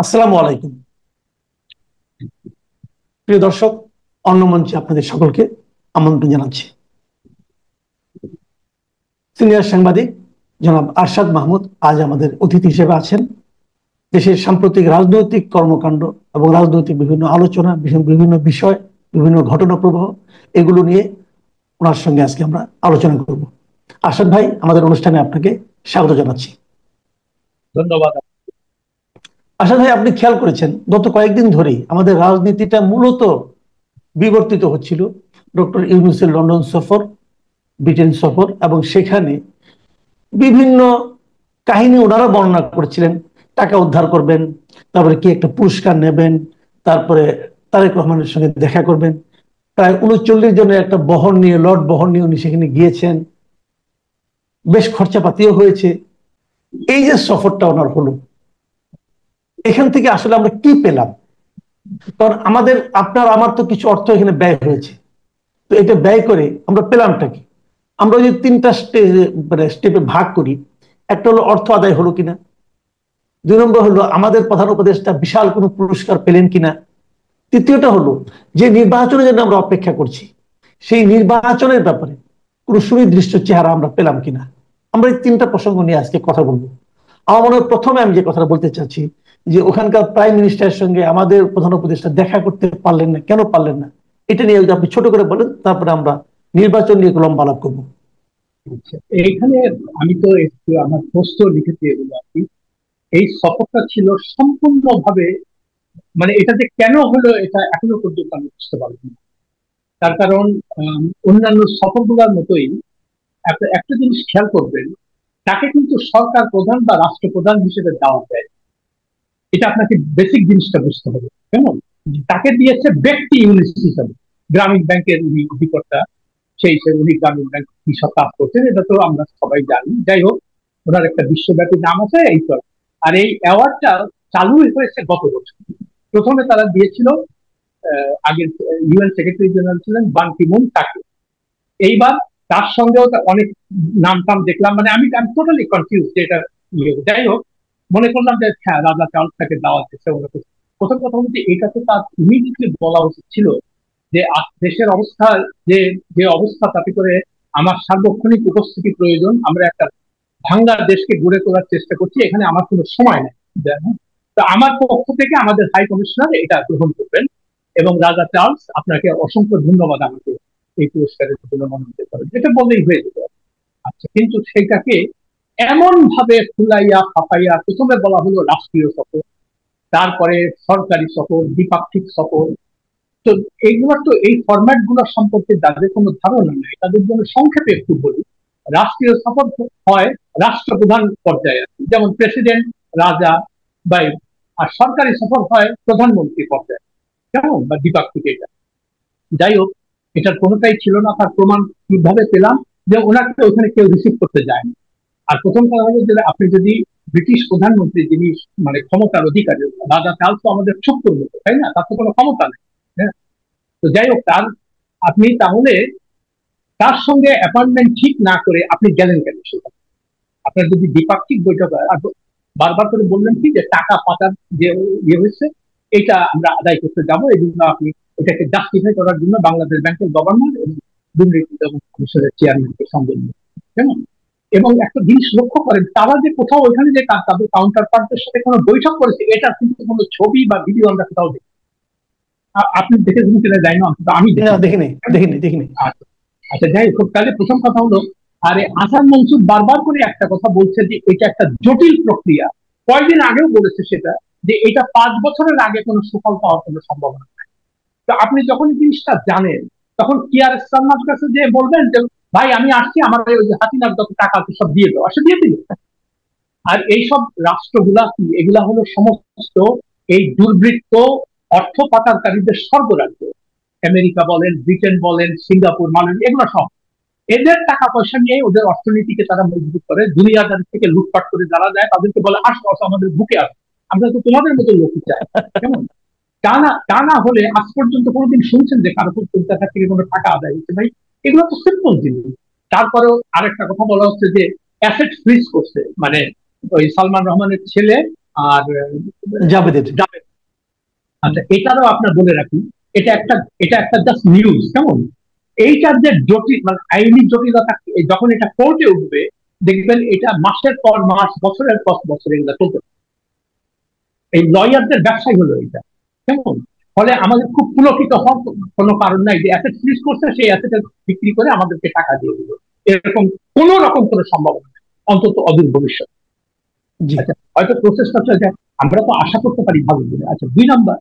আসসালামু আলাইকুম। প্রিয় দর্শক, অন্য মঞ্চে আপনাদের সকলকে আমন্ত্রণ জানাচ্ছি। সিনিয়র সাংবাদিক জনাব আরশাদ মাহমুদ আজ আমাদের অতিথি হিসেবে আছেন। দেশের সাম্প্রতিক রাজনৈতিক কর্মকাণ্ড এবং রাজনৈতিক বিভিন্ন আলোচনা, বিভিন্ন বিষয়, বিভিন্ন ঘটনা প্রবাহ, এগুলো নিয়ে ওনার সঙ্গে আজকে আমরা আলোচনা করব। আরশাদ ভাই, আমাদের অনুষ্ঠানে আপনাকে স্বাগত জানাচ্ছি। ধন্যবাদ। আরশাদ ভাই, আপনি খেয়াল করেছেন গত কয়েকদিন ধরেই আমাদের রাজনীতিটা মূলত বিবর্তিত হচ্ছিল। ডক্টর ইউনূসের লন্ডন সফর, ব্রিটেন সফর, এবং সেখানে বিভিন্ন কাহিনী ওনারা বর্ণনা করছিলেন। টাকা উদ্ধার করবেন, তারপরে কি একটা পুরস্কার নেবেন, তারপরে তারেক রহমানের সঙ্গে দেখা করবেন। প্রায় ৩৯ জনের একটা বহর নিয়ে, লর্ড বহর নিয়ে উনি সেখানে গিয়েছেন। বেশ খরচাপাতিও হয়েছে। এই যে সফরটা ওনার হলো, এখান থেকে আসলে আমরা কি পেলাম? কারণ আমাদের, আপনার আমার তো কিছু অর্থ এখানে ব্যয় হয়েছে, তো এটা ব্যয় করে আমরা পেলামটা কি? আমরা যদি তিনটা স্টেপে ভাগ করি, একটা হলো অর্থ আদায় হলো কিনা, ২ নম্বর হলো আমাদের প্রধান উপদেষ্টা বিশাল কোনো পুরস্কার পেলেন কিনা, তৃতীয়টা হলো যে নির্বাচনের জন্য আমরা অপেক্ষা করছি সেই নির্বাচনের ব্যাপারে কোনো সুনির্দিষ্ট চেহারা আমরা পেলাম কিনা। আমরা এই তিনটা প্রসঙ্গ নিয়ে আজকে কথা বলবো। আমার মনে হয় প্রথমে আমি যে কথাটা বলতে চাচ্ছি, যে ওখানকার প্রাইম মিনিস্টারের সঙ্গে আমাদের প্রধান উপদেষ্টা দেখা করতে পারলেন না, কেন পারলেন না, এটা নিয়ে যদি আপনি ছোট করে বলেন, তারপরে আমরা নির্বাচন নিয়ে লম্বা আলাপ করবো। এইখানে আমি তো একটু আমার পোস্ট লিখেছি এগুলো আর কি। এই সফরটা ছিল সম্পূর্ণভাবে, মানে এটা যে কেন হলো এটা এখনো পর্যন্ত আমি বুঝতে পারছি না। তার কারণ অন্যান্য সফরগুলোর মতোই একটা একটা জিনিস খেয়াল করবেন, তাকে কিন্তু সরকার প্রধান বা রাষ্ট্রপ্রধান হিসেবে দেওয়া যায়। এটা আপনাকে বেসিক জিনিসটা বুঝতে হবে। কেমন তাকে দিয়েছে ব্যক্তি ইউনিট হিসাবে। গ্রামীণ ব্যাংকের উনি অধিকর্তা, সেই হিসেবে উনি গ্রামীণ ব্যাংক কি সব কাজ করছেন এটা তো আমরা সবাই জানি। যাই হোক, ওনার একটা বিশ্বব্যাপী নাম আছে এই তো। আর এই অ্যাওয়ার্ডটা চালু হয়েছে গত বছর। প্রথমে তারা দিয়েছিল আগের ইউএন সেক্রেটারি জেনারেল ছিলেন বান কি মুন, তাকে। এইবার তার সঙ্গেও অনেক নাম টাম দেখলাম, মানে আমি টোটালি কনফিউজ যে এটা যাই হোক, মনে করলাম যে হ্যাঁ, রাজা চার্লস তাকে দেওয়া হচ্ছে। প্রথম কথা হচ্ছে এটা তো তার ইমিডিয়েটলি বলা উচিত ছিল যে দেশের অবস্থা, যে যে অবস্থা, তাতে করে আমার সার্বক্ষণিক উপস্থিতি প্রয়োজন। আমরা একটা ভাঙ্গা দেশকে গড়ে তোলার চেষ্টা করছি, এখানে আমার কোনো সময় নেই। তো আমার পক্ষ থেকে আমাদের হাই কমিশনার এটা গ্রহণ করবেন। এবং রাজা চার্লস, আপনাকে অসংখ্য ধন্যবাদ আমাকে এই পুরস্কারের জন্য মনোনীত করেন, এটা বললেই হয়ে যেত। আচ্ছা, কিন্তু সেটাকে এমন ভাবে ফুলাইয়া ফাঁপাইয়া প্রথমে বলা হলো রাষ্ট্রীয় সফর, তারপরে সরকারি সফর, দ্বিপাক্ষিক সফর। তো এইগুলোর তো এই ফরম্যাট গুলো সম্পর্কে যাদের কোনো ধারণা নেই তাদের জন্য সংক্ষেপে একটু বলি। রাষ্ট্রীয় সফর হয় রাষ্ট্রপ্রধান পর্যায়ে, যেমন প্রেসিডেন্ট, রাজা বা, আর সরকারি সফর হয় প্রধানমন্ত্রী পর্যায়ে, কেমন, বা দ্বিপাক্ষিক। এটা যাই হোক, এটার কোনোটাই ছিল না। তার প্রমাণ কিভাবে পেলাম? যে ওনাকে ওখানে কেউ রিসিভ করতে যায়নি। আর প্রথম কথা হলো যে আপনি যদি ব্রিটিশ প্রধানমন্ত্রী, যিনি মানে ক্ষমতার অধিকারী, রাজা চার্লস তো আমাদের ছোট্ট মতো, তাই না? তার তো কোনো ক্ষমতা নেই। হ্যাঁ, তো যাই হোক, আপনি তাহলে তার সঙ্গে অ্যাপয়েন্টমেন্ট ঠিক না করে আপনি গেলেন কেন সেটা? আপনার যদি দ্বিপাক্ষিক বৈঠক হয়, আর বারবার করে বললেন কি যে টাকা পাচার যে ইয়ে হয়েছে, এটা আমরা আদায় করতে যাবো, এই জন্য আপনি এটাকে জাস্টিফাই করার জন্য বাংলাদেশ ব্যাংকের গভর্নর এবং দুর্নীতি এবং কমিশনের চেয়ারম্যানকে সঙ্গে নিয়ে, কেমন। এবং একটা জিনিস লক্ষ্য করেন, তারা যে কোথাও ওইখানে যে তাদের কাউন্টার পার্টদের সাথে কোনো বৈঠক করেছে, এটা কিন্তু কোনো ছবি বা ভিডিও আমরা কোথাও দেখি। আপনি দেখে কিনা যাই না, অন্তত আমি দেখিনি দেখিনি দেখিনি। আচ্ছা, যাই হোক, তাহলে প্রথম কথা হলো, আরে আসাদ মনসুর বারবার করে একটা কথা বলছে যে এটা একটা জটিল প্রক্রিয়া। কয়েকদিন আগেও বলেছে সেটা, যে এটা 5 বছরের আগে কোনো সুফল পাওয়ার কোনো সম্ভাবনা নাই। তো আপনি যখন এই জিনিসটা জানেন, তখন কি আর শর্মার কাছে যে বলবেন যে ভাই আমি আসছি, আমার ওই হাসিনার যত টাকা আছে সব দিয়ে দেবো, আসলে দিয়ে দিল। আর এইসব রাষ্ট্রগুলা কি, এগুলা হলো সমস্ত এই দুর্বৃত্ত অর্থ পাচারকারীদের স্বর্গরাজ্য। আমেরিকা বলেন, ব্রিটেন বলেন, সিঙ্গাপুর, মালয়েশিয়া, এগুলো সব এদের টাকা পয়সা নিয়ে ওদের অর্থনীতিকে তারা মজবুত করে। দুনিয়াদার থেকে লুটপাট করে যারা যায় তাদেরকে বলে আসো আসো আমাদের বুকে আসো, আমরা তো তোমাদের মতো লোক চাই, কেমন। তা না হলে আজ পর্যন্ত কোনোদিন শুনছেন যে কারো কলকাতা থেকে কোনো টাকা আদায় হচ্ছে? ভাই, এগুলো তো সিম্পল জিনিস। তারপরেও আরেকটা কথা বলা হচ্ছে যে অ্যাসেট ফ্রিজ করছে, মানে ওই সালমান রহমানের ছেলে আর জাভেদের। আচ্ছা, এটারও আপনার বলে রাখি, এটা একটা জাস্ট নিউজ, কেমন? এইটার যে জটিল মানে আইনি জটিলতা, যখন এটা কোর্টে উঠবে দেখবেন এটা মাসের পর মাস, বছরের পর বছর এগুলো চলতে, এই লয়ারদের ব্যবসায় হলো এটা, কেমন? ফলে আমাদের খুব পুলকিত হওয়ার কোনো কারণ নাই যে অ্যাসেট ফ্রিজ করছে, সেই অ্যাসেট বিক্রি করে আমাদেরকে টাকা দিয়ে দিল, এরকম কোন রকম কোনো সম্ভাবনা নেই, অন্তত অদূর ভবিষ্যৎ। আচ্ছা, হয়তো প্রসেসটা চলে, আমরা তো আশা করতে পারি ভালো বলে। আচ্ছা, 2 নম্বর,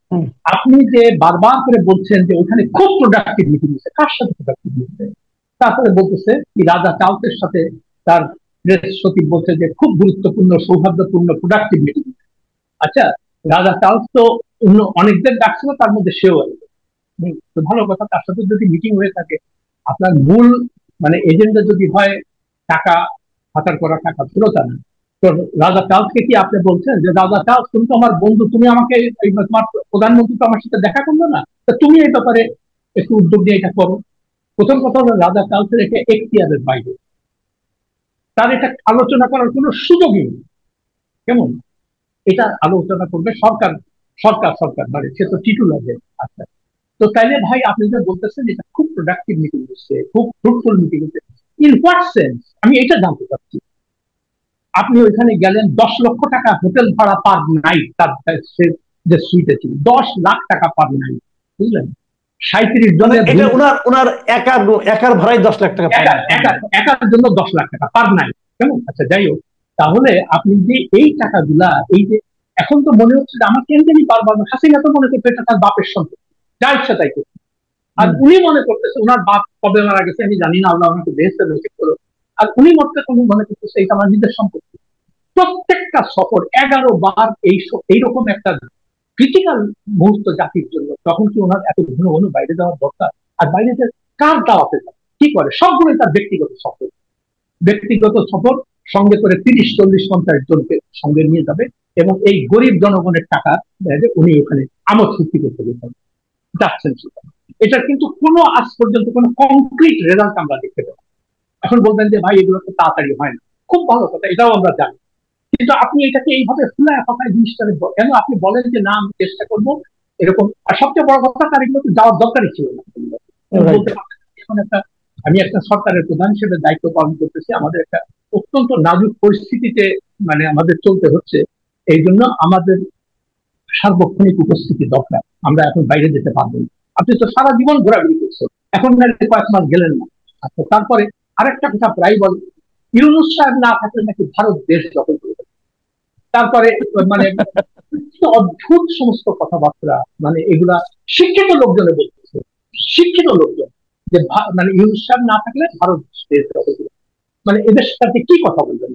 আপনি যে বারবার করে বলছেন যে ওখানে খুব প্রোডাক্টিভ মিটিং হয়েছে, কার সাথে প্রোডাক্টিভ মিটিং? তারপরে বলতেছে কি রাজা চার্লসের সাথে তার প্রেস সচিব বলছে যে খুব গুরুত্বপূর্ণ, সৌহার্দ্যপূর্ণ, প্রোডাক্টিভ মিটিং। আচ্ছা, রাজা চার্লস তো অন্য অনেকদের ডাকছিল, তার মধ্যে সেও আসবে। তো ভালো কথা, তার সাথে যদি মিটিং হয়ে থাকে, আপনার মূল মানে এজেন্ডা যদি হয় টাকা হাতার করা, টাকা ফেরত আনা, তো রাজা চার্লসকে কি আপনি বলছেন যে রাজা চার্লস তুমি তো আমার বন্ধু, তুমি আমাকে তোমার প্রধানমন্ত্রী তো আমার সাথে দেখা করলো না, তা তুমি এই ব্যাপারে একটু উদ্যোগ নিয়ে এটা করো? প্রথম কথা হলো রাজা চার্লসের এটা এখতিয়ারের বাইরে, তার এটা আলোচনা করার কোনো সুযোগই নেই, কেমন? এটা আলোচনা করবে সরকার, সরকার মানে সে তো টিটুলার। আচ্ছা, তো তাইলে ভাই আপনি যে বলতেছেন এটা খুব প্রোডাক্টিভ মিটিং হচ্ছে, খুব ফ্রুটফুল মিটিং হচ্ছে, ইন হোয়াট সেন্স আমি এটা জানতে চাচ্ছি। আপনি ওইখানে গেলেন, 10 লক্ষ টাকা হোটেল ভাড়া পার নাইট, তার যে সুইটে ছিল 10 লাখ টাকা পার নাইট, বুঝলেন? 37 জনের, এটা ওনার একার ভাড়াই 10 লাখ টাকা, একার জন্য 10 লাখ টাকা পার নাইট, কেমন? আচ্ছা, যাই হোক, তাহলে আপনি যে এই টাকাগুলা, এই যে এখন তো মনে হচ্ছে যে আমার কেন জানি বারবার হাসিনা তো মনে করছে এটা তার বাপের সম্পত্তি, যা ইচ্ছা তাই করছে, আর উনি মনে করতেছে ওনার বাপ কবে মারা গেছে আমি জানি না, আল্লাহ ওনাকে বেহেশতে নসিব করো, আর উনি মনে করতেছে এটা আমার নিজের সম্পত্তি। প্রত্যেকটা সফর 11 বার এইরকম একটা ক্রিটিক্যাল মুহূর্ত জাতির জন্য, তখন কি ওনার এত ঘন ঘন বাইরে যাওয়ার দরকার? আর বাইরে যে কার দাওয়াতে যায়, কি করে, সবগুলোই তার ব্যক্তিগত সফর। ব্যক্তিগত সফর সঙ্গে করে 30, 40, 50 জনকে সঙ্গে নিয়ে যাবে, এবং এই গরিব জনগণের টাকা উনি ওখানে আমোদ ফুর্তি করতে যাচ্ছেন। এটার কিন্তু কোনো আজ পর্যন্ত কোনো কংক্রিট রেজাল্ট আমরা দেখতে পাই। এখন বলবেন যে ভাই এগুলো তো তাড়াতাড়ি হয় না, খুব ভালো কথা, এটাও আমরা জানি, কিন্তু আপনি এটাকে এইভাবে ফুলায় ফাঁকায় জিনিসটা কেন আপনি বলেন যে না আমি চেষ্টা করবো এরকম? আর সবচেয়ে বড় কথা, তার এগুলো তো যাওয়ার দরকারই ছিল না। বলতে পারবেন এখন আমি একটা সরকারের প্রধান হিসেবে দায়িত্ব পালন করতেছি, আমাদের একটা অত্যন্ত নাজুক পরিস্থিতিতে মানে আমাদের চলতে হচ্ছে, এই জন্য আমাদের সার্বক্ষণিক উপস্থিতি দরকার, আমরা এখন বাইরে যেতে পারবো না। আপনি তো সারা জীবন ঘোরাঘুরি করছেন, এখন কয়েক মাস গেলেন না। আচ্ছা, তারপরে আরেকটা কথা প্রায় বল, ইউনূস সাহেব না থাকলে নাকি ভারত দেশ দখল করে, তারপরে মানে অদ্ভুত সমস্ত কথাবার্তা, মানে এগুলা শিক্ষিত লোকজনে বলতেছে, শিক্ষিত লোকজন, যে মানে ইউনূস সাহেব না থাকলে ভারত দেশ দখল করে, মানে এদের সাথে কি কথা বলবেন?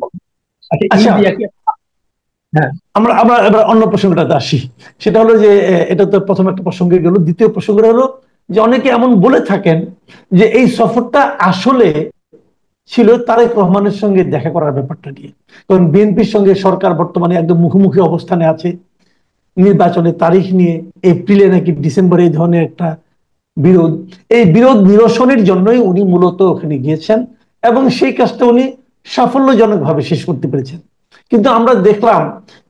আচ্ছা, ইন্ডিয়া কি? হ্যাঁ, আমরা আমরা এবার অন্য প্রসঙ্গটাতে আসি। সেটা হলো যে এটা তো প্রথম একটা প্রসঙ্গে গেল, দ্বিতীয় প্রসঙ্গটা হলো যে অনেকে এমন বলে থাকেন যে এই সফরটা আসলে ছিল তারেক রহমানের সঙ্গে দেখা করার ব্যাপারটা নিয়ে, কারণ বিএনপির সঙ্গে সরকার বর্তমানে একদম মুখোমুখি অবস্থানে আছে নির্বাচনের তারিখ নিয়ে, এপ্রিলে নাকি ডিসেম্বরে এই ধরনের একটা বিরোধ, এই বিরোধ নিরসনের জন্যই উনি মূলত ওখানে গিয়েছেন এবং সেই কাজটা উনি সাফল্যজনকভাবে শেষ করতে পেরেছেন। কিন্তু আমরা দেখলাম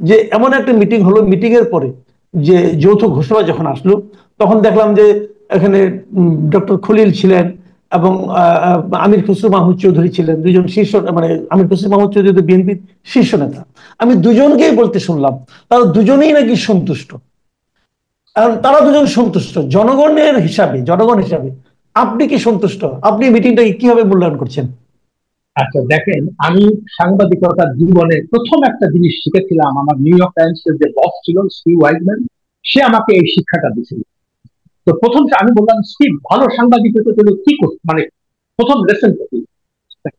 যে এমন একটা মিটিং হলো, মিটিং এর পরে যে যৌথ ঘোষণা যখন আসলো, তখন দেখলাম যে এখানে ডক্টর খলিল ছিলেন এবং আমির খসরু মাহমুদ চৌধুরী ছিলেন, দুজন শীর্ষ, মানে আমির খসরু মাহমুদ চৌধুরী বিএনপির শীর্ষ নেতা। আমি দুজনকেই বলতে শুনলাম তারা দুজনেই নাকি সন্তুষ্ট, তারা দুজন সন্তুষ্ট জনগণ হিসাবে আপনি কি সন্তুষ্ট? আপনি মিটিংটাকে কিভাবে মূল্যায়ন করছেন? আচ্ছা, দেখেন, আমি সাংবাদিকতার জীবনে প্রথম একটা জিনিস শিখেছিলাম, আমার নিউ ইয়র্ক টাইমসের যে বস ছিল স্টিভ ওয়াইজম্যান, সে আমাকে এই শিক্ষাটা দিয়েছিল। তো প্রথম আমি বললাম, স্টিভ, ভালো সাংবাদিক হতে গেলে কি করতে, মানে প্রথম লেসন কি?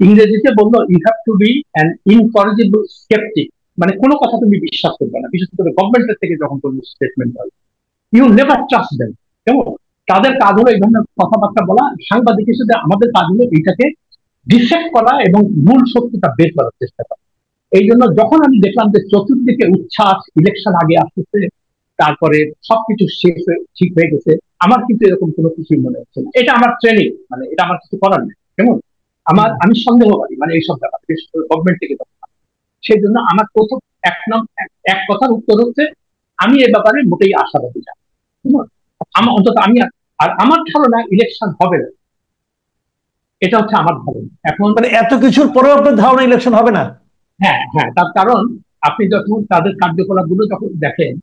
ইংরেজিতে বললো, you have to be an incorrigible sceptic, মানে কোনো কথা তুমি বিশ্বাস করবে না, বিশেষ করে গভর্নমেন্টের থেকে যখন কোনো স্টেটমেন্ট হয়, ইউ নেভার ট্রাস্ট দেম। কেমন? তাদের কাজ হলো এই ধরনের কথাবার্তা বলা, সাংবাদিক হিসেবে আমাদের কাজ হলো এইটাকে ডিসেক্ট করা এবং মূল সত্যটা বের করার চেষ্টা করা। এই জন্য যখন আমি দেখলাম যে চতুর্দিকে উচ্ছ্বাস, ইলেকশন আগে আসতেছে, তারপরে সবকিছু শেষ ঠিক হয়ে গেছে, আমার কিন্তু এরকম কোনো কিছুই মনে হচ্ছে না। এটা আমার ট্রেনিং, মানে এটা আমার কিছু করার নেই, কেমন? আমি সন্দেহবাদী মানে এইসব ব্যাপার, বিশেষ করে গভর্নমেন্ট থেকে। সেই জন্য আমার প্রথম এক কথার উত্তর হচ্ছে আমি এ ব্যাপারে মোটেই আশাবাদী না। অন্তত আমি, আর আমার ধারণা ইলেকশন হবে না, এটা হচ্ছে আমার ধারণা এখন। মানে এত কিছুর পরেও আপনার ধারণা ইলেকশন হবে না? হ্যাঁ হ্যাঁ, তার কারণ আপনি যখন তাদের কার্যকলাপ গুলো যখন দেখেন,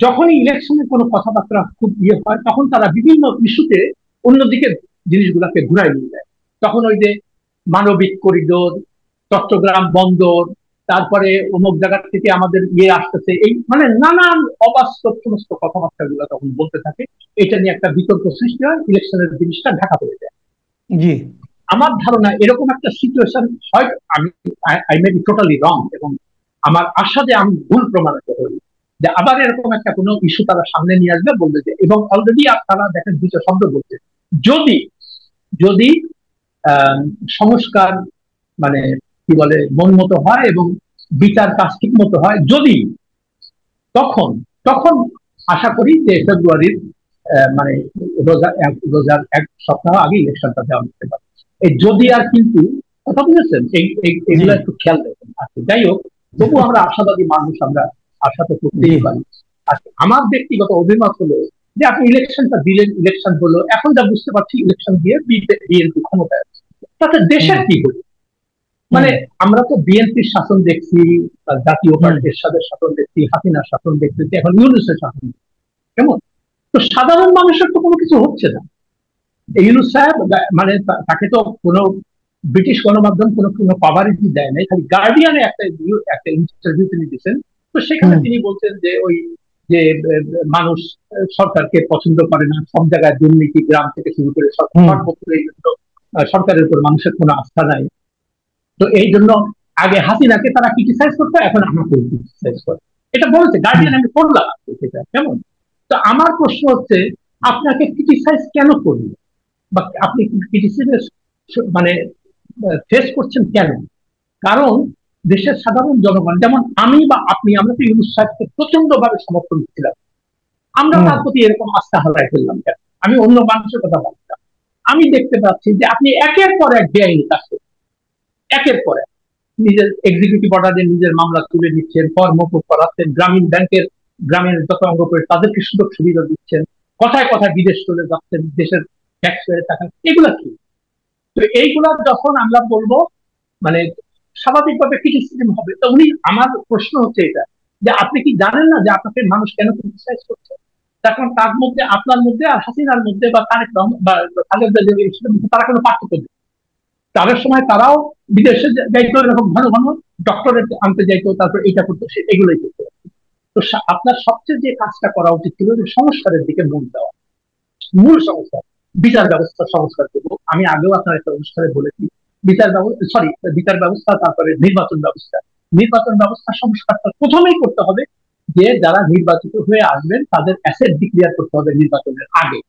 যখনই ইলেকশনের কোনো কথাবার্তা খুব হয়, তখন তারা বিভিন্ন ইস্যুতে অন্যদিকে জিনিসগুলোকে ঘুরাই নিয়ে যায়। তখন ওই যে মানবিক করিডোর, চট্টগ্রাম বন্দর, তারপরে অমুক জায়গা থেকে আমাদের আসতেছে, এই মানে নানান অবাস্তব সমস্ত কথাবার্তা গুলো তখন বলতে থাকে। এটা নিয়ে একটা বিতর্ক সৃষ্টি হয়, ইলেকশনের জিনিসটা ঢাকা পড়ে যায়। জি। আমার ধারণা এরকম একটা সিচুয়েশন হয়, আমি আই মে বি টোটালি রং, এবং আমার আশা যে আমি ভুল প্রমাণিত হই, যে আবার এরকম একটা কোনো ইস্যু তারা সামনে নিয়ে আসবে, বলবে যে, এবং অলরেডি তারা দেখেন দুটো শব্দ বলছে, যদি যদি সংস্কার মানে কি বলে মন মতো হয় এবং বিচার কাজ ঠিক মতো হয়, যদি তখন তখন আশা করি যে ফেব্রুয়ারির মানে রোজার এক সপ্তাহ আগে ইলেকশনটা দেওয়া যেতে পারে। এই যদি আর কিন্তু কথা বুঝেছেন, এগুলো একটু খেয়াল রাখবেন। আচ্ছা, যাই হোক, তবু আমরা আশাবাদী মানুষ, আমরা আশা তো করতেই পারি। আচ্ছা, আমার ব্যক্তিগত অভিমত হলো যে আপনি ইলেকশনটা দিলেন, ইলেকশন হলো, এখন যা বুঝতে পারছি ইলেকশন দিয়ে বিএনপি ক্ষমতায় আছে, তাতে দেশের কি হলো? মানে আমরা তো বিএনপির শাসন দেখছি, জাতীয় পার্টির শাসন দেখছি, হাসিনার শাসন দেখছি, এখন ইউনূসের শাসন, কেমন? তো সাধারণ মানুষের তো কোনো কিছু হচ্ছে না। ইউনূস সাহেব মানে তাকে তো কোনো ব্রিটিশ গণমাধ্যম কোনো কোনো কভারেজ দেয় নাই, খালি গার্ডিয়ানে একটা ইন্টারভিউ তিনি দিচ্ছেন। তো সেখানে তিনি বলছেন যে ওই যে মানুষ সরকারকে পছন্দ করে না, সব জায়গায় দুর্নীতি, গ্রাম থেকে শুরু করে সরকারের উপর মানুষের কোনো আস্থা নাই। তো এই জন্য আগে হাসিনাকে তারা ক্রিটিসাইজ করতো, এখন আমাকে ক্রিটিসাইজ করে, এটা বলেছে গার্ডিয়ান, আমি পড়লাম সেটা, কেমন? তো আমার প্রশ্ন হচ্ছে, আপনাকে ক্রিটিসাইজ কেন করবে, বা আপনি ক্রিটিসাইজ মানে ফেস করছেন কেন? কারণ দেশের সাধারণ জনগণ, যেমন আমি বা আপনি, আমরা তো ইউনূস সাহেবকে প্রচন্ড ভাবে সমর্থন দিচ্ছিলাম, আমরা তার প্রতি এরকম আস্থা হারাই ফেললাম কেন? আমি অন্য মানুষের কথা বলতাম, আমি দেখতে পাচ্ছি যে আপনি একের পর এক বেআইনি কাজ করছেন, একের পর এক নিজের এক্সিকিউটিভ অর্ডারে নিজের মামলা তুলে দিচ্ছেন, কর্মভোগ করাচ্ছেন, গ্রামীণ ব্যাংকের গ্রামের যত অঙ্গ করে তাদেরকে সুযোগ সুবিধা দিচ্ছেন, কথায় কথায় বিদেশ চলে যাচ্ছেন, দেশের ট্যাক্স টাকা, এগুলা কি? তো এইগুলা যখন আমরা বলবো, মানে স্বাভাবিকভাবে ক্রিটিসিজম হবে। তো উনি, আমার প্রশ্ন হচ্ছে এটা, যে আপনি কি জানেন না যে আপনাকে মানুষ কেন ক্রিটিসাইজ করছে? তখন তার মধ্যে, আপনার মধ্যে আর হাসিনার মধ্যে বা তারেক রহমান বা খালেদা জিয়ার মধ্যে তারা কোনো পার্থক্য নেই। তাদের সময় তারাও বিদেশে যাইতো, এরকম ঘন ঘন ডক্টরেট আনতে যাইতো, তারপর এইটা করতো, এগুলোই করতে। তো আপনার সবচেয়ে যে কাজটা করা উচিত ছিল যে সংস্কারের দিকে মন দেওয়া, মূল সংস্কার, বিচার ব্যবস্থা সংস্কার করবো। আমি আগেও আপনার একটা অনুষ্ঠানে বলেছি, বিচার ব্যবস্থা, তারপরে নির্বাচন ব্যবস্থা সংস্কারটা প্রথমেই করতে হবে, যে যারা নির্বাচিত হয়ে আসবেন তাদের অ্যাসেট ডিক্লেয়ার করতে হবে নির্বাচনের আগে,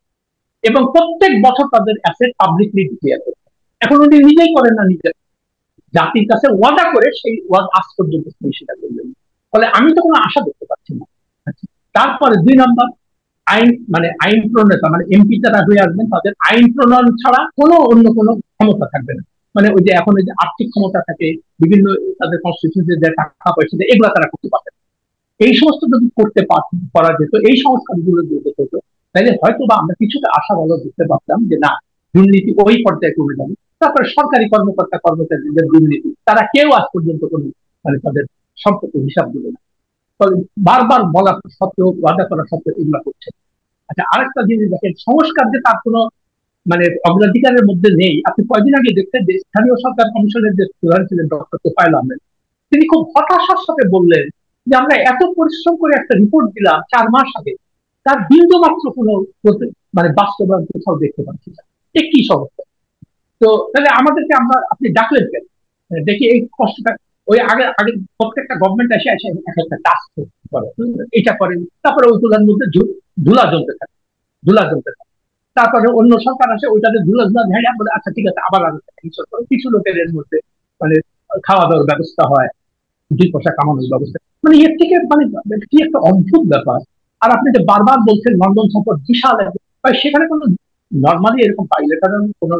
এবং প্রত্যেক বছর তাদের অ্যাসেট পাবলিকলি ডিক্লেয়ার করতে হবে। এখন উনি নিজেই করেন না, নিজের জাতির কাছে ওয়াদা করে সেই আজ পর্যন্ত তিনি সেটা করলেন। ফলে আমি তো কোনো আশা দেখতে পাচ্ছি না। তারপরে 2 নম্বর, আইন, মানে আইন প্রণেতা, মানে এমপি যারা হয়ে আসবেন তাদের আইন প্রণয়ন ছাড়া কোনো অন্য কোনো ক্ষমতা থাকবে না। মানে ওই যে এখন ওই যে আর্থিক ক্ষমতা থাকে, বিভিন্ন তাদের কনস্টিটিউশনে যে টাকা পয়সা, এগুলো তারা করতে পারবে। এই সমস্ত যদি করতে পারা যেত, এই সংস্কারগুলো যদি হতো, তাহলে হয়তো বা আমরা কিছুটা আশা বলা দেখতে পারতাম যে না, দুর্নীতি ওই পর্যায়ে কমে যাবে। তারপরে সরকারি কর্মকর্তা কর্মচারীদের দুর্নীতি, তারা কেউ আজ পর্যন্ত কোনো মানে তাদের সম্পত্তির হিসাব দিল না। ফলে বারবার বলা সত্ত্বেও, ওয়াদা করা সত্ত্বেও এগুলো করছে। আচ্ছা, আরেকটা জিনিস দেখেন, সংস্কার যে তার কোনো মানে অগ্রাধিকারের মধ্যে নেই। আপনি কয়েকদিন আগে দেখতেন যে স্থানীয় সরকার কমিশনের যে প্রধান ছিলেন ডক্টর তোফায়েল আহমেদ, তিনি খুব হতাশার সাথে বললেন যে আমরা এত পরিশ্রম করে একটা রিপোর্ট দিলাম 4 মাস আগে, তার বিন্দু মাত্র কোনো মানে বাস্তবায়ন কোথাও দেখতে পাচ্ছি না। এ কি সমস্যা? তো তাহলে আমাদেরকে আপনি ডাকলেন কেন? দেখি এই কষ্টটা, ওই আগে আগে প্রত্যেকটা গভর্নমেন্ট এসে এসে এক একটা টাস্ক করে, এটা করেন, তারপরে ওইগুলোর মধ্যে ধুলা জ্বলতে থাকে, ধুলা জ্বলতে থাকে। তারপরে অন্য সরকার আসে, ওইটাতে ধুলা ধুলা ঝাড়িয়ে বলে আচ্ছা ঠিক আছে, আবার কিছু লোকের এর মধ্যে মানে খাওয়া দাওয়ার ব্যবস্থা হয়, 2 পয়সা কামানোর ব্যবস্থা, মানে এর থেকে মানে কি একটা অদ্ভুত ব্যাপার। আর আপনি যে বারবার বলছেন লন্ডন সফর বিশাল, সেখানে কোনো নর্মালি এরকম বাইলেটারাল কোনো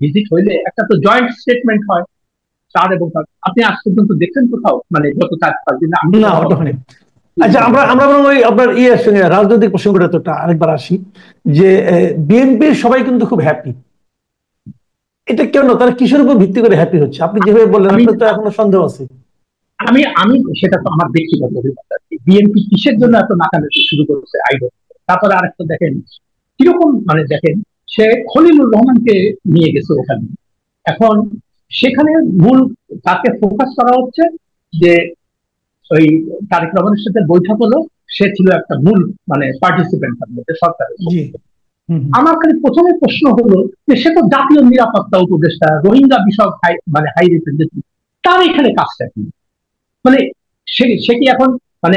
ভিজিট হইলে একটা তো জয়েন্ট স্টেটমেন্ট হয়, তার এবং তার, আপনি আজ পর্যন্ত দেখছেন কোথাও, মানে গত 4-5 দিন আমি না, ওটা নেই। আচ্ছা, আমরা আমরা বরং ওই আপনার ইয়ের সঙ্গে রাজনৈতিক প্রসঙ্গটা তো আরেকবার আসি, যে বিএনপির সবাই কিন্তু খুব হ্যাপি। এটা কেন, তারা কিসের উপর ভিত্তি করে হ্যাপি হচ্ছে? আপনি যেভাবে বললেন, আমি আপনার তো এখনো সন্দেহ আছে। আমি আমি সেটা তো আমার ব্যক্তিগত অভিজ্ঞতা। বিএনপি কিসের জন্য এত নাকানাকি শুরু করেছে আইডল। তারপরে আরেকটা দেখেন কিরকম, মানে দেখেন সে খলিলুর রহমানকে নিয়ে গেছে ওখানে। এখন সেখানে মূল তাকে ফোকাস করা হচ্ছে যে ওই তারেক রহমানের সাথে বৈঠক হলো, সে ছিল একটা মূল মানে পার্টিসিপেন্ট তার মধ্যে সরকারের। জি। আমার খালি প্রথমে প্রশ্ন হলো যে সে তো জাতীয় নিরাপত্তা উপদেষ্টা, রোহিঙ্গা বিষয়ক মানে হাই রিপ্রেজেন্টেটিভ, তার এখানে কাজটা কি? মানে সে কি এখন মানে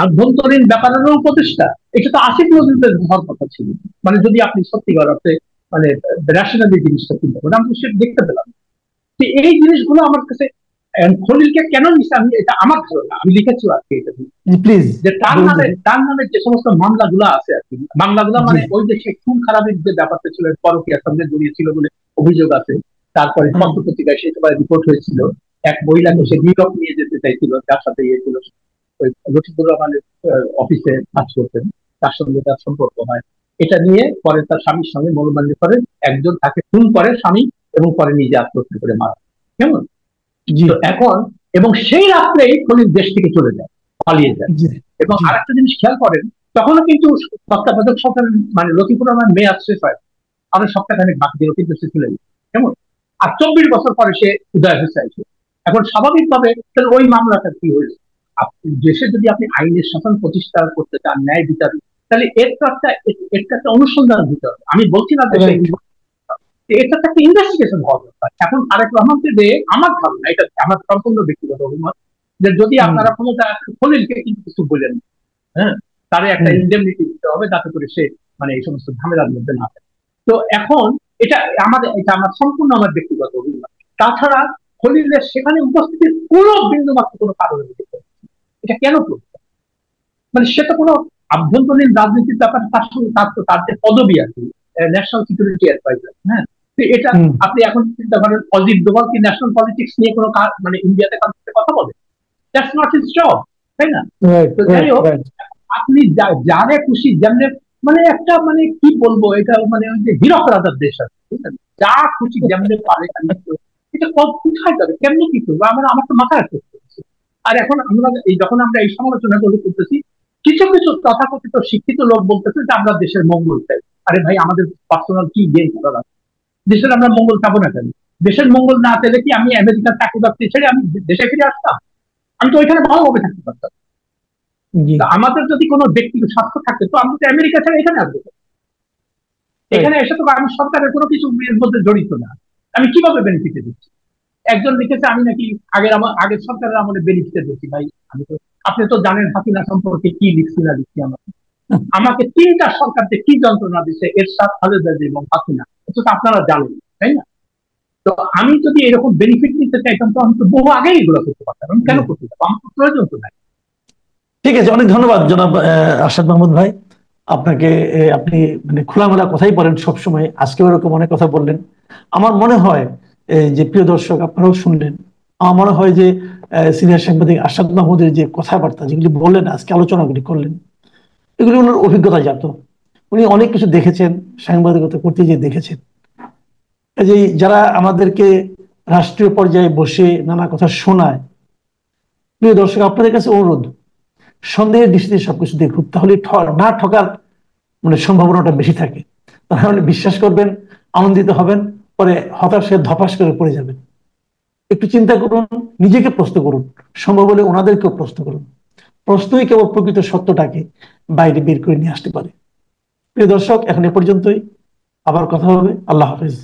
আভ্যন্তরীণ ব্যাপারেরও উপদেষ্টা? এটা তো আসিফ নজরুলের হওয়ার কথা ছিল। মানে যদি আপনি সত্যিকার অর্থে মানে ন্যাশনালি জিনিসটা চিন্তা করেন, আমি তো সেটা দেখতে পেলাম। তো এই জিনিসগুলো আমার কাছে, খলিলকে কেন নিচ্ছে, আমি এটা আমার ধারণা, আমি লিখেছি আর কি এটা প্লিজ, যে তার নামে যে সমস্ত মামলাগুলো আছে আর কি, মামলাগুলো মানে ওই যে সেই খুন খারাপের যে ব্যাপারটা ছিল, পরকীয়ার সঙ্গে জড়িয়েছিল বলে অভিযোগ আছে। তারপরে পত্র পত্রিকায় সেই সময় রিপোর্ট হয়েছিল এক মহিলাকে সে নিউ ইয়র্ক নিয়ে যেতে চাইছিল, যার সাথে ইয়ে ছিল, ওই লতিফুর রহমানের অফিসে কাজ করতেন, তার সঙ্গে তার সম্পর্ক হয়। এটা নিয়ে পরে তার স্বামীর সঙ্গে মনোমান্য করেন, একজন তাকে খুন করে স্বামী, এবং পরে নিজে আত্মহত্যা করে মারা। কেমন? তো এখন এবং সেই রাত্রেই খলিল দেশ থেকে চলে যায়, পালিয়ে যায়। এবং আরেকটা জিনিস খেয়াল করেন, তখনও কিন্তু তত্ত্বাবধায়ক সরকার মানে লতিফুর রহমান মেয়াদ শেষ হয়, আরো সপ্তাহখানেক বাকি দিল, কিন্তু সে চলে যায়। কেমন? আর 24 বছর পরে সে উদয় হয়ে চাইছে। এখন স্বাভাবিকভাবে তাহলে ওই মামলাটা কি হয়েছে? দেশে যদি আপনি আইনের শাসন প্রতিষ্ঠা করতে চান, ন্যায় বিচার, তাহলে এর একটা অনুসন্ধান দিতে হবে। আমি বলছি না দেশে এটা একটা ইনভেস্টিগেশন হওয়া দরকার। এখন তারেক রহমানকে যে আমার ধারণা, এটা আমার সম্পূর্ণ ব্যক্তিগত অভিমত, যে যদি আপনারা ক্ষমতা, খলিলকে কিন্তু কিছু বলেন, হ্যাঁ, তারে একটা ইন্ডেমনিটি দিতে হবে, যাতে করে সে মানে এই সমস্ত ঝামেলার মধ্যে না থাকে। তো এখন এটা আমার সম্পূর্ণ আমার ব্যক্তিগত অভিমত। তাছাড়া খলিলের সেখানে উপস্থিতির কোনো বিন্দু মাত্র কোনো কারণ নেই। এটা কেন করছে? মানে সেটা কোনো আভ্যন্তরীণ রাজনীতির ব্যাপার, তার সঙ্গে তার যে পদবি আছে ন্যাশনাল সিকিউরিটি অ্যাডভাইজার, হ্যাঁ, এটা আপনি এখন চিন্তা করেন অজিত ডোভাল কি ন্যাশনাল পলিটিক্স নিয়ে কোনো মানে ইন্ডিয়াতে কথা বলে? দ্যাটস নট হিজ জব, তাই না? তো যাই হোক, আপনি যারে খুশি যেমনি, মানে একটা মানে কি বলবো, এটা মানে ওই যে হীরক রাজার দেশ আছে, যা খুশি যেমনি পারে, এটা কোথায় যাবে, কেমনি কি করবো, আমার তো মাথা রাখতে। আর এখন আমরা যখন আমরা এই সমালোচনা করতেছি, কিছু কিছু তথাকথিত শিক্ষিত লোক বলতেছে যে আমরা দেশের মঙ্গল চাই। আরে ভাই, আমাদের পার্সোনাল কি গেম করার আছে? দেশের আমরা মঙ্গল চাবো না কেন? দেশের মঙ্গল না চাইলে কি আমি আমেরিকার চাকরি বাকরি ছেড়ে আমি দেশে ফিরে আসতাম? আমি তো ওইখানে ভালোভাবে থাকতে পারতাম। আমাদের যদি কোনো ব্যক্তিগত স্বার্থ থাকে, তো আমরা তো আমেরিকা ছাড়া এখানে আসবো। এখানে এসে তো আমি সরকারের কোনো কিছু এর মধ্যে জড়িত না, আমি কিভাবে বেনিফিটে দিচ্ছি? একজন লিখেছে আমি নাকি আগের সরকারের আমলে বেনিফিটে দিচ্ছি। ভাই, আমি তো, আপনি তো জানেন হাসিনা সম্পর্কে কি লিখছি না লিখছি। আমাকে 3টা সরকারকে কি যন্ত্রণা দিচ্ছে, এরশাদ, খালেদা এবং হাসিনা, এটা তো আপনারা জানেন, তাই না? তো আমি যদি এরকম বেনিফিট নিতে চাইতাম, তো আমি তো বহু আগেই এগুলো করতে পারতাম। আমি কেন করতে পারবো? আমার তো প্রয়োজন তো নাই। ঠিক আছে, অনেক ধন্যবাদ জনাব আরশাদ মাহমুদ ভাই। আপনাকে আপনি মানে খোলামেলা কথাই বলেন সবসময়, আজকেও এরকম অনেক কথা বললেন। আমার মনে হয় যে প্রিয় দর্শক আপনারাও শুনলেন, আমার মনে হয় যে সিনিয়র সাংবাদিক আরশাদ মাহমুদের যে কথাবার্তা যেগুলি বললেন, আজকে আলোচনাগুলি করলেন, এগুলি ওনার অভিজ্ঞতাজাত। উনি অনেক কিছু দেখেছেন, সাংবাদিকতা করতে গিয়ে দেখেছেন। কাজেই যারা আমাদেরকে রাষ্ট্রীয় পর্যায়ে বসে নানা কথা শোনায়, প্রিয় দর্শক আপনাদের কাছে অনুরোধ, সন্দেহের দৃষ্টিতে সবকিছু দেখুন, তাহলে না ঠকার মানে সম্ভাবনাটা বেশি থাকে। তাহলে বিশ্বাস করবেন, আনন্দিত হবেন, পরে হতাশে ধপাস করে পড়ে যাবেন। একটু চিন্তা করুন, নিজেকে প্রশ্ন করুন, সম্ভব হলে ওনাদেরকেও প্রশ্ন করুন। প্রশ্নই কেবল প্রকৃত সত্যটাকে বাইরে বের করে নিয়ে আসতে পারে। প্রিয় দর্শক, এখন এ পর্যন্তই, আবার কথা হবে। আল্লাহ হাফেজ।